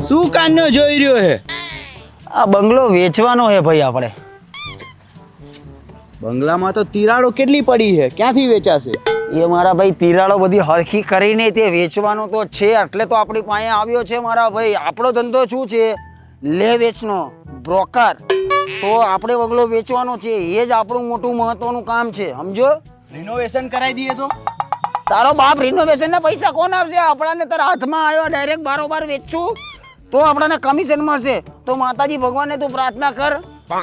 શું કાનનો જોઈ રહ્યો હે? આ બંગલો વેચવાનો હે ભાઈ આપણે. બંગલામાં તો તિરાડો કેટલી પડી છે, ક્યાંથી વેચાશે? એ મારા ભાઈ તિરાડો બધી હરખી કરીને તે વેચવાનો તો છે, એટલે તો આપણી પાસે આવ્યો છે મારા ભાઈ. આપણો ધંધો શું છે? લે વેચનો, બ્રોકર. તો આપણે બંગલો વેચવાનો છે, એ જ આપણું મોટું મહત્વનું કામ છે, સમજો. રિનોવેશન કરાવી દઈએ તો? તારો બાપ રિનોવેશન ના પૈસા કોણ આપશે? આપણાને તારા હાથમાં આવ્યો ડાયરેક્ટ બારોબાર વેચશું તો આપણને કમિશન મળશે. તો માતાજી ભગવાનને તું પ્રાર્થના કર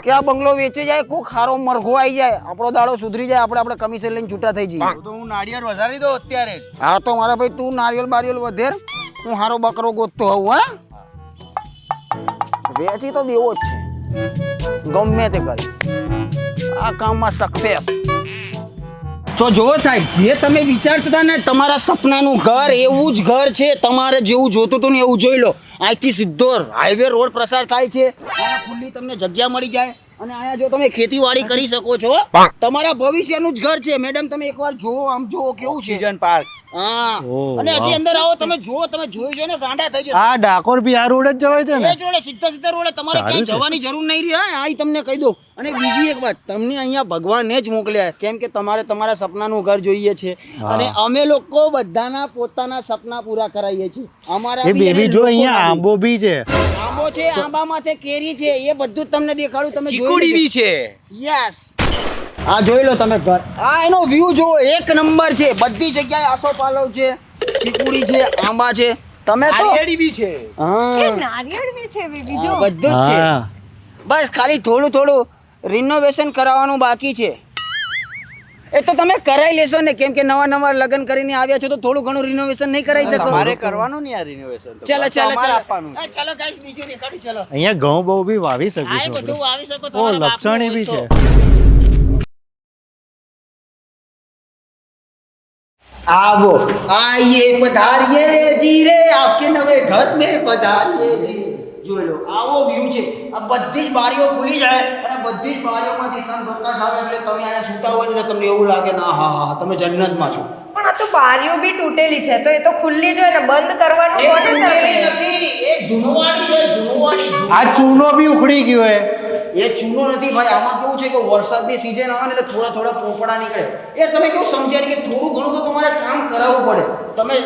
કે આ બંગલો વેચી જાય, કોઈ ખારો મરઘો આવી જાય, આપણો દાડો સુધરી જાય, આપણે કમિશન લઈને છૂટા થઈ જઈએ. તો હું નાળિયેર વધારી દો અત્યારે જ. હા તો મારા ભાઈ તું નારિયેલ બારિયેલ વધેર, હું હારો બકરો ગોતતો હોઉં. હા વેચી તો દેવો જ છે, ગમે તે કરી આ કામમાં સક્સેસ. તો જો સાહેબ, જે તમે વિચારતા હતા ને તમારા સપનાનું ઘર એવું જ ઘર છે. તમારે જેવું જોતું હતું ને એવું જોઈ લો. અહીંથી સીધો હાઈવે રોડ પ્રસાર થાય છે, ખુલ્લી તમને જગ્યા મળી જાય અને અહીંયા જો તમે ખેતીવાડી કરી શકો છો. તમારા ભવિષ્યનું જ ઘર છે મેડમ. તમે એકવાર જોવો, આમ જોવો કેવું છે. Season park. હા, અને હજી અંદર આવો, તમે જુઓ, તમે જોઈ જો ને ગાંડા થઈ જશે. આ ડાકોર બી આ રોડ જ જવાય છે ને? એ જોડે સીધા રોડે, તમારે ક્યાંય જવાની જરૂર નહીં રહી. હા, આ તમને કહી દઉં. અને બીજી એક વાત, તમને અહીંયા ભગવાને જ મોકલ્યા, કેમ કે તમારે તમારા સપનાનું ઘર જોઈએ છે અને અમે લોકો બધાના પોતાના સપના પૂરા કરાવીએ છીએ. અમારા એ બેબી જો અહીંયા આંબો બી છે. આંબો છે, આંબા માથે કેરી છે, એ બધું તમને દેખાડું. તમે ચીકુડી બી છે. યસ, આ જોઈ લો તમે ઘર. આ એનો વ્યૂ જો એક નંબર છે. બધી જગ્યાએ આસોપાલવ છે, ચીકુડી છે, આંબા છે. તમે તો નારિયેળી બી છે. હા, નારિયેળ બી છે બેબી જો. બધું જ છે. બસ ખાલી થોડું થોડું રિનોવેશન કરાવવાનું બાકી છે. એ તો તમે કરાવી લેશો ને, કેમ કે નવા નવા લગ્ન કરીને આવ્યા છો તો થોડું ઘણું રિનોવેશન નહીં કરાવી શકો? તમારે કરવાનું ને આ રિનોવેશન. ચાલો ચાલો ચાલો આપવાનું. ચાલો ગાઈસ, બીજું દેખાડી. ચાલો, અહીંયા ઘઉં બહુ બી વાવી હા, એ શકીશું બધું આપણે. આવી શકો. ઓ તમારા બાપનું લપસણી હોય બી તો. છે. आवो आइए पधारिए जी रे, आपके नवे घर में पधारिए जी. જોઈ લો, આવો વ્યૂ છે. આ બધી જ બારીઓ ખુલી જાય અને બધી જ બારીઓમાંથી સન પ્રકાશ આવે એટલે તમે અહીંયા સૂતા હોય ને તમને એવું લાગે ના, હા હા તમે જન્નતમાં છો. પણ આ તો બારીઓ બી તૂટેલી છે, તો એ તો ખુલ્લી જ હોય ને, બંધ કરવાનું એ કોને તૂટેલી તમે? નથી, એ જૂનવાડી છે, જૂનવાડી. આ ચૂનો બી ઉખડી ગયો હે. એ ચૂનો નથી ભાઈ. આમાં કેવું છે કે વરસાદની સીઝન આવે ને એટલે થોડા થોડા પોપડા નીકળે. યાર તમે કેવું સમજ્યા કે થોડું ઘણું તો તમારે કામ કરાવવું પડે. તમે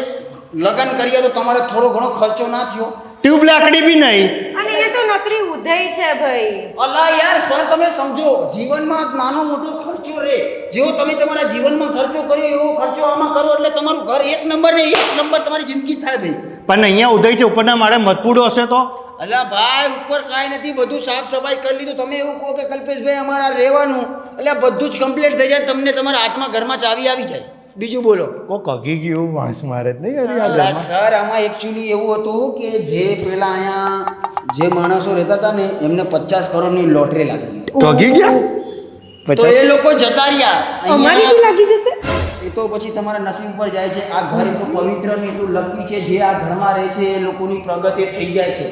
લગ્ન કરીએ તો તમારે થોડો ઘણો ખર્ચો ના થયો. ટ્યુબ લાકડી બી નહીં. અને એ તો નકરી ઉધઈ છે ભાઈ. અલા યાર સર, તમે સમજો, જીવનમાં નાનો મોટો ખર્ચો રે. જેવો તમે તમારા જીવનમાં ખર્ચો કર્યો એવો ખર્ચો આમાં કરો એટલે તમારું ઘર એક નંબર ને એક નંબર તમારી જિંદગી થાય ભાઈ. પણ અહીંયા ઉદય છે, ઉપરના માળે મતપૂડો હશે તો? અલા ભાઈ, ઉપર કાંઈ નથી, બધું સાફ સફાઈ કરી લીધું. તમે એવું કહો કે કલ્પેશભાઈ અમારા રહેવાનું, એટલે બધું જ કમ્પ્લીટ થઈ જાય, તમને તમારા હાથમાં ઘરમાં ચાવી આવી જાય. બીજું બોલો. કોક હગી ગયું વાંસ મારે જ નહીં યાર આ અલા ઘરમાં. સર, આમાં એકચ્યુઅલી એવું હતું કે જે પેલા અહીંયા જે માણસો રહેતા હતા ને એમને 50 કરોડની લોટરી લાગી. તો હગી ગયા? તો એ લોકો જતા રહ્યા. અમારી બી લાગી જશે. એ તો પછી તમારા નસીબ ઉપર જાય છે. આ ઘર એટલું પવિત્ર ને એટલું લકી છે, જે આ ઘરમાં રહે છે એ લોકોની પ્રગતિ થઈ જાય છે.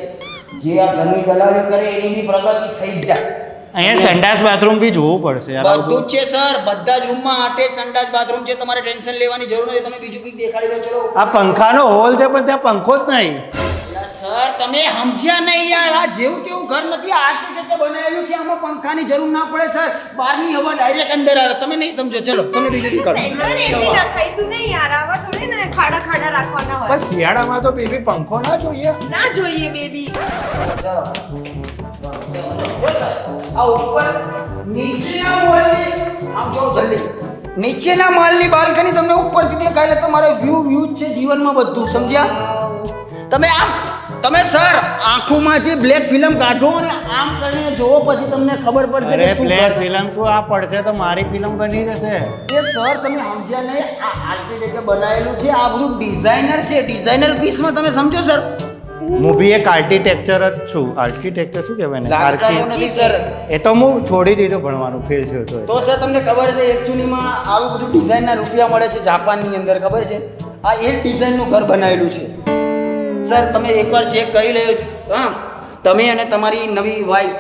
જે આ ઘરની દલાલી કરે એની બી પ્રગતિ થઈ જ જાય. અહીંયા સંડાસ બાથરૂમ બી જોવું પડશે યાર. બધું જ છે સર, બધા જ રૂમમાં આટે સંડાસ બાથરૂમ છે. તમારે ટેન્શન લેવાની જરૂર નથી. તમે બીજું કંઈક દેખાડી દો. ચલો. આ પંખાનો હોલ છે પણ ત્યાં પંખો જ નહીં. સર તમે સમજ્યા નહીં યાર. આ જેવું તેવું ઘર નથી, આર્કિટેક્ટે બનાવેલું છે. આમાં પંખાની જરૂર ના પડે સર. બહારની હવા ડાયરેક્ટ અંદર આવે. તમે નહીં સમજો. ચલો તમે બીજું દેખાડો. સેન્ટ્રલ એસી નખાઈશું નહીં યાર, આવા થોડી ને ખાડા ખાડા રાખવાના હોય. પણ શિયાળામાં તો બેબી પંખો ના જોઈએ. ના જોઈએ બેબી. આ ઉપર નીચેના માળની, આમ જો જલ્દી, નીચેના માળની બાલ્કની તમને ઉપરથી દેખાય એટલે તમારે વ્યૂ જ છે જીવનમાં બધું. સમજ્યા તમે? આમ તમે સર આંખોમાંથી બ્લેક ફિલ્મ કાઢો અને આમ કરીને જોવો, પછી તમને ખબર પડશે અરે કે શું બ્લેક ઘર. ફિલ્મ તો આ પડશે તો મારી ફિલ્મ બની જશે. એ સર તમે સમજ્યા નહીં. આ આર્કિટેક્ટે બનાવેલું છે. આ બધું ડિઝાઇનર છે. ડિઝાઇનર પીસમાં તમે સમજો સર. હું બી એક આર્કિટેક્ચર જ છું. આર્કિટેક્ચર શું કહેવાય ને? લાગતા તો નથી સર. એ તો હું છોડી દીધું ભણવાનું, ફેલ થયો તો. તો સર તમને ખબર છે એકચ્યુઅલીમાં આવું બધું ડિઝાઇનના રૂપિયા મળે છે જાપાનની અંદર, ખબર છે? આ એક ડિઝાઇનનું ઘર બનાવેલું છે સર. તમે એકવાર ચેક કરી લેજો. હા, તમે અને તમારી નવી વાઈફ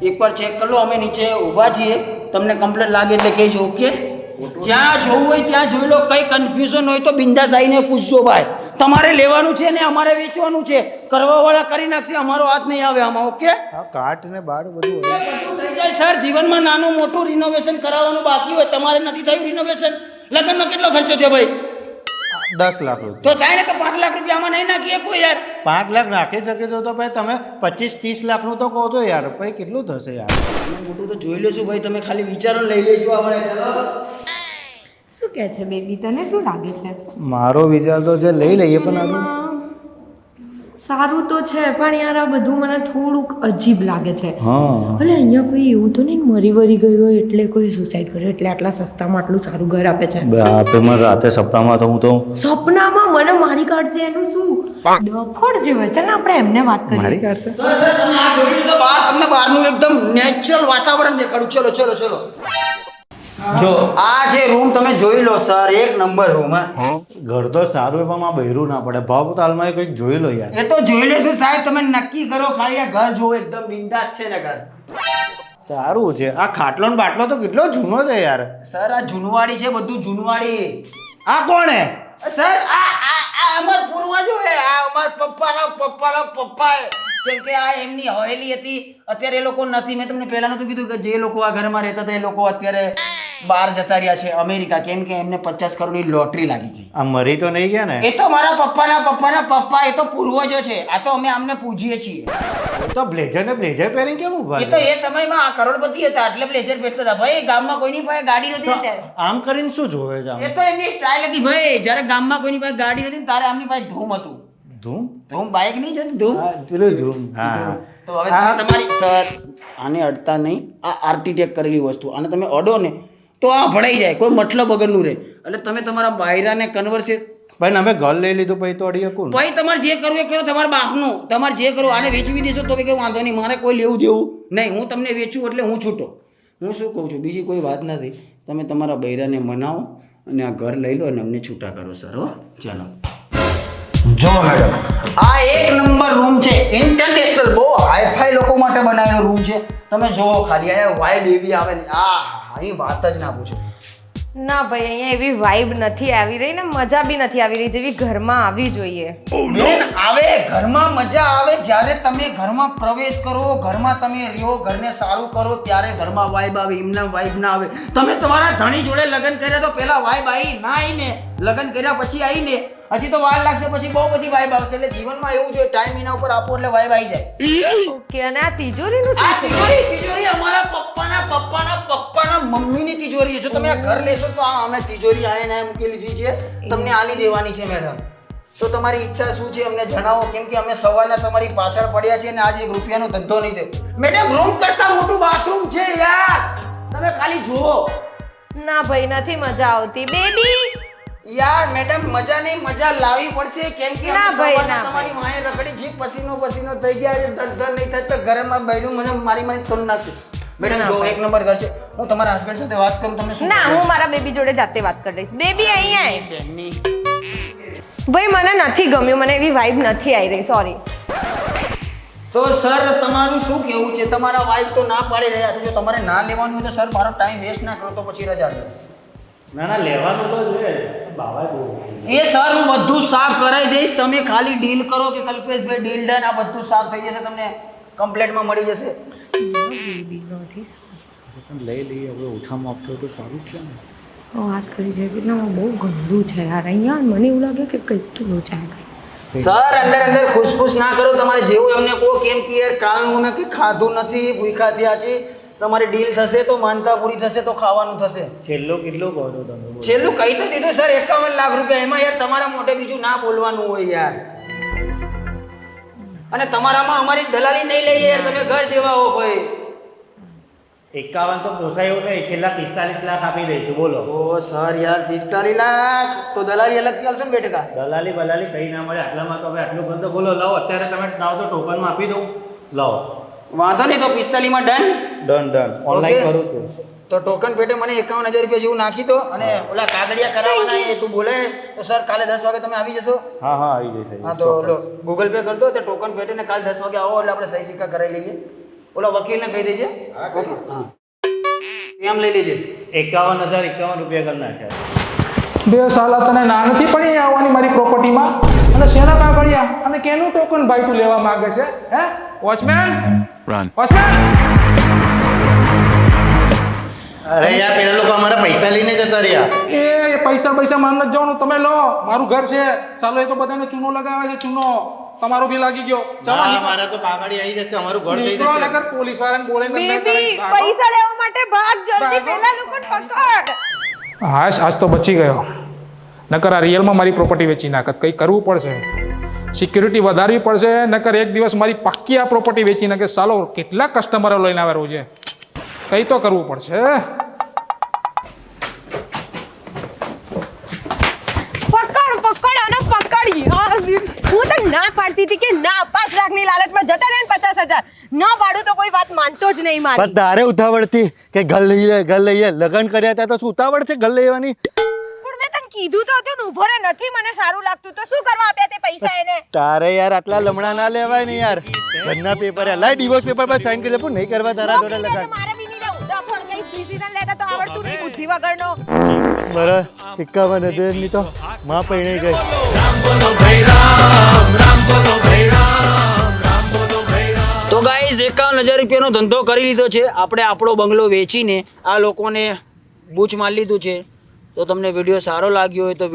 એકવાર ચેક કરી લો. અમે નીચે ઊભા છીએ, તમને કમ્પ્લેટ લાગે એટલે કહેજો. ઓકે, જ્યાં જોવું હોય ત્યાં જોઈ લો. કંઈ કન્ફ્યુઝન હોય તો બિંદાસ આવીને પૂછજો ભાઈ. તમારે લેવાનું છે ને અમારે વેચવાનું છે. કરવાવાળા કરી નાખશે, અમારો હાથ નહીં આવે આમાં. ઓકે, આ કાટ ને બાર બધું બધું થઈ જાય સર. જીવનમાં નાનું મોટું રિનોવેશન કરાવવાનું બાકી હોય, તમારે નથી થયું રિનોવેશન. લગ્નનો કેટલો ખર્ચો થયો ભાઈ? 10 લાખ રૂપિયા. તો થાય ને તો 5 લાખ રૂપિયા આમાં નહીં નાખીએ કોઈ યાર. 5 લાખ નાખી શકે તો ભાઈ તમે 25-30 લાખનું તો કહો તો યાર, ભાઈ કેટલું થશે યાર? મોટું તો જોઈ લેશું ભાઈ, તમે ખાલી વિચારો લઈ લેશું આપણે. ચલો શું કહે છે બેબી, તને શું લાગે છે? મારો વિચાર તો છે લઈ લઈએ, પણ આ સારું તો છે, પણ યાર આ બધું મને થોડુંક અજીબ લાગે છે. હા ભલે અહીંયા કોઈ એવું તો નહીં મરી વરી ગયું હોય એટલે કોઈ સુસાઇડ કર્યો એટલે આટલા સસ્તામાં આટલું સારું ઘર આપે છે. આપે મને રાતે સપનામાં તો હું તો સપનામાં મને મારી કાઢશે એનું શું? ડફોડ જેવા. ચાલ આપણે એમને વાત કરીએ. મારી કાઢશે. સર સર તમે આ જોયું તો બહાર તમને બહારનું એકદમ નેચરલ વાતાવરણ દેખાડું. ચલો ચલો ચલો. જો આ જે રૂમ તમે જોઈ લો સર, 1 નંબર રૂમ. ઘર તો સારું હોય પણ આ બહેરું ના પડે. ભાવ તાલમાં કંઈક જોઈ લો યાર. એ તો જોઈ લેશું સાહેબ, તમે નક્કી કરો. ખાલી આ ઘર જોવો, એકદમ બિંદાસ છે ને ઘર. સારું છે. આ ખાટલો ને બાટલો તો કેટલો જૂનો છે યાર. સર આ જૂનવાડી છે, બધું જૂનવાડી. આ કોણ હે? સર આ અમાર પૂર્વજો હે, આ અમાર પપ્પાના પપ્પા હે. કેમ કે આ એમની હવેલી હતી, અત્યારે એ લોકો નથી. મેં તમને પહેલા નતું કીધું કે જે લોકો આ ઘરમાં રહેતા હતા એ લોકો અત્યારે બહાર જતા રહ્યા છે અમેરિકા, કેમ કે એમને 50 કરોડની લોટરી લાગી ગઈ. આ મરી તો નહીં ગયા ને? એ તો મારા પપ્પાના પપ્પા, એ તો પૂર્વજો છે. આ તો અમે આમને પૂજીએ છીએ. તો બ્લેઝર ને બ્લેઝર પહેરીને કેમ ઉભા એ તો એ સમયમાં આ કરોડપતિ હતા એટલે બ્લેઝર પહેરતા હતા ભાઈ. ગામમાં કોઈની પાસે ગાડી નથી ત્યારે. આમ કરીને શું જોવે છે આમ? એ તો એમની સ્ટાઇલ હતી ભાઈ. જ્યારે ગામમાં કોઈની પાસે ગાડી નથી ત્યારે આમની પાસે ધૂમ હતું. ધૂમ બાઇક નહીં જોતી, ધૂમ. હા પેલું ધૂમ. હા તો હવે તમારી સર આને અડતા નહીં. આ આર્કિટેક્ટ કરેલી વસ્તુ, આને તમે અડો ને તો આ ભળાઈ જાય, કોઈ મતલબ વગરનું રહે. એટલે તમે તમારા બાયરાને કન્વર્સે ભાઈ અમે ઘર લઈ લીધું પછી તો અડીએ કોણ? ભાઈ તમારે જે કરવું એ કરો, તમારા બાપનું. તમારે જે કરવું, આને વેચવી દેશો તો કઈ વાંધો નહીં, મારે કોઈ લેવું દેવું નહીં. હું તમને વેચું એટલે હું છૂટો. હું શું કહું છું, બીજી કોઈ વાત નથી. તમે તમારા બૈરાને મનાવો અને આ ઘર લઈ લો અને અમને છૂટા કરો સર. હો ચાલો. જો મેડમ આ 1 નંબર રૂમ છે, ઇન્ટરનેશનલ, બહુ હાઈફાઈ લોકો માટે બનાવેલો રૂમ છે. તમે જોવો ખાલી આ વાઇબ એવી આવે ને, અહીં વાત જ ના પૂછો. ના ભાઈ, અહીંયા એવી વાઇબ નથી આવી રહી ને મજા બી નથી આવી રહી જેવી ઘરમાં આવી જોઈએ. બેન આવે, ઘરમાં મજા આવે જ્યારે તમે ઘરમાં પ્રવેશ કરો, ઘરમાં તમે રહ્યો, ઘરને સારું કરો ત્યારે ઘરમાં વાઇબ આવે. એમના વાઇબ ના આવે. તમે તમારા ધણી જોડે લગ્ન કર્યા તો પેલા વાઇબ આવી ના આવી ને, લગ્ન કર્યા પછી આવીને હજી તો વાર લાગશે, પછી બહુ બધી વાઇબ આવશે. એટલે જીવનમાં એવું જોઈએ, ટાઈમ એના ઉપર આપો એટલે વાઇબ આવી જાય. ઓકે, અને આ તિજોરીનું આ શું છે? તિજોરી અમારા પપ્પાના મમ્મીની તિજોરી છે. જો તમે આ ઘર લેશો તો આ અમે તિજોરી આને મૂકી લીધી છે, તમને આલી દેવાની છે મેડમ. તો તમારી ઈચ્છા શું છે અમને જણાવો, કેમ કે અમે સવારના તમારી પાછળ પડ્યા છીએ અને આજે 1 રૂપિયાનો ધંધો નહીં થયો. મેડમ રૂમ કરતા મોટું બાથરૂમ છે યાર, તમે ખાલી જુઓ. ના ભાઈ, નથી મજા આવતી. બેબી યાર મેડમ મજા નહીં, મજા લાવવી પડશે. કેમ કે ના ભાઈ, ના તમારી માએ રખડી જીભ પસીનો થઈ ગયા છે. ધંધો નહીં થાય તો ઘરમાં બૈરું મને મારી થોડું નાખશે. મેડમ જો 1 નંબર ઘર છે. હું તમારા હસબન્ડ સાથે વાત કરું, તમને શું? ના, હું મારા બેબી જોડે જાતે વાત કરી લઈશ. બેબી અહીંયા ભાઈ, મને નથી ગમ્યું, મને એવી વાઇબ નથી આવી રહી. સોરી. તો સર તમારું શું કેવું છે? તમારા વાઇફ તો ના પાડી રહ્યા છે. જો તમારે ના લેવાનું હોય તો સર મારો ટાઈમ વેસ્ટ ના કરો, તો પછી રજા લો. ના લેવાનું તો જોઈએ. બાબા બહુ એ સર હું બધું સાફ કરાવી દઈશ. તમે ખાલી ડીલ કરો કે કલ્પેશભાઈ ડીલ ડન. આ બધું સાફ થઈ જશે, તમને કમ્પ્લેટમાં મળી જશે. લઈ લઈએ હવે, ઓછામાં આપતો તો સારું છે ને. વાત કરી છે કે બહુ ગંદુ છે યાર અહીંયા. મને એવું લાગે કે કંઈક તો લોચાય. સર અંદર ખુશફુશ ના કરો. તમારે જેવું એમને કહો, કેમ કે યાર કાલનું અમે કંઈ ખાધું નથી, ભૂખ્યા થયા છે. તમારી ડીલ થશે તો માનતા પૂરી થશે તો ખાવાનું થશે. છેલ્લો કેટલો કહો છો તમે? છેલ્લું કહી તો દીધું સર, 51 લાખ રૂપિયા. એમાં યાર તમારા મોઢે બીજું ના બોલવાનું હોય યાર. અને તમારામાં અમારી દલાલી નહીં લઈએ યાર, તમે ઘર જેવા હો ભાઈ. 51 તો પોસાય એવું નહીં, છેલ્લા 45 લાખ આપી દઈશું. બોલો. ઓ સર યાર 45 લાખ તો દલાલી અલગથી આવશે ને 2 ટકા. દલાલી બલાલી કઈ ના મળે આટલામાં. તો હવે આટલું બંધ બોલો. લાવો અત્યારે તમે લાવો તો ટોકનમાં આપી દઉં. લાવો વાંધો નહીં, તો 45 માં ડન ઓનલાઈન કરું છું. તો ટોકન પેટે મને 51,000 રૂપિયા જેવું નાખી દો. અને ઓલા કાગળિયા કરાવવાના એ તું બોલે તો સર કાલે 10 વાગે તમે આવી જશો. હા આવી જશે. હા તો લો ગૂગલ પે કરી દો. તો ટોકન પેટે ને કાલે 10 વાગે આવો એટલે આપણે સહી સિક્કા કરાવી લઈએ. ઓલા વકીલને કહી દેજે. ઓકે હા એમ લઈ લેજે. 51,051 રૂપિયા કરી નાખ્યા. 2 સાલ તને ના નથી પડી આવવાની મારી પ્રોપર્ટીમાં. અને શેના કાગળિયા અને કેનું ટોકન બાયટું લેવા માંગે છે હે વોચમેન વોચમેન અરે યાર પેલા લોકો અમારા પૈસા લઈને જતા રહ્યા. એ પૈસા માન નથી જવાનું તમે લો મારું ઘર છે ચાલો એ તો બધાને ચૂનો લગાવે છે ચૂનો તમારો બી લાગી ગયો ચાલો હા, અમારા તો કાગળી આવી જશે, અમારું ઘર થઈ નીકળો જશે. નકર પોલીસ વાળાને બોલાવીને તમને બેબી કરાવી ભાગો. પૈસા લેવા માટે ભાગ જલ્દી ભાગો. પેલા લોકોને પકડ હાશ આજ તો બચી ગયો નકર આ રિયલમાં મારી પ્રોપર્ટી વેચી નાખત કંઈ કરવું પડશે સિક્યુરિટી વધારવી પડશે નકર એક દિવસ મારી પાક્કી આ પ્રોપર્ટી વેચી નાખે ચાલો કેટલા કસ્ટમરો લઈને આવે રોજે કંઈ તો કરવું પડશે પકડ અને પકડ યાર હું તો ના પાડતી હતી કે ના 5 લાખની લાલચમાં જતા રહે ને 50,000 ના પાડું તો કોઈ વાત માનતો જ નહીં મારી પણ તારે ઉતાવળથી કે ઘર લઈએ લગ્ન કર્યા હતા તો શું ઉતાવળ છે ઘર લેવાની? પણ મેં તને કીધું તો હતું ને ઊભો રે નથી મને સારું લાગતું તો શું કરવા આપ્યા તે પૈસા એને તારે યાર આટલા લમણા ના લેવાય ને યાર. ઘરના પેપર લાય ડિવોર્સ પેપર પર સાઈન કરી લે પણ નહીં કરવા તારા જોડે લગન. મારે બી નહીં રહેવું ડફોડ કઈ ડિસિઝન લેતા તો આવડતું નહીં બુદ્ધિ વગરનો બરાબર 51,000 ની તો માં પૈણી ગઈ. તો ગાઈઝ 51,000 રૂપિયાનો ધંધો કરી લીધો છે આપણે આપણો બંગલો વેચીને આ લોકોને બૂચ મારી લીધું છે તો તમને વિડીયો સારો લાગ્યો હોય તો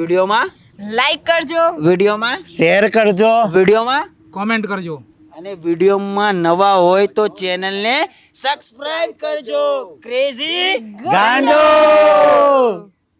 લાઈક કરજો વિડીયોમાં શેર કરજો. વિડીયોમાં કોમેન્ટ કરજો અને વિડીયોમાં નવા હોય તો ચેનલને સબસ્ક્રાઇબ કરજો ક્રેઝી ગાંડો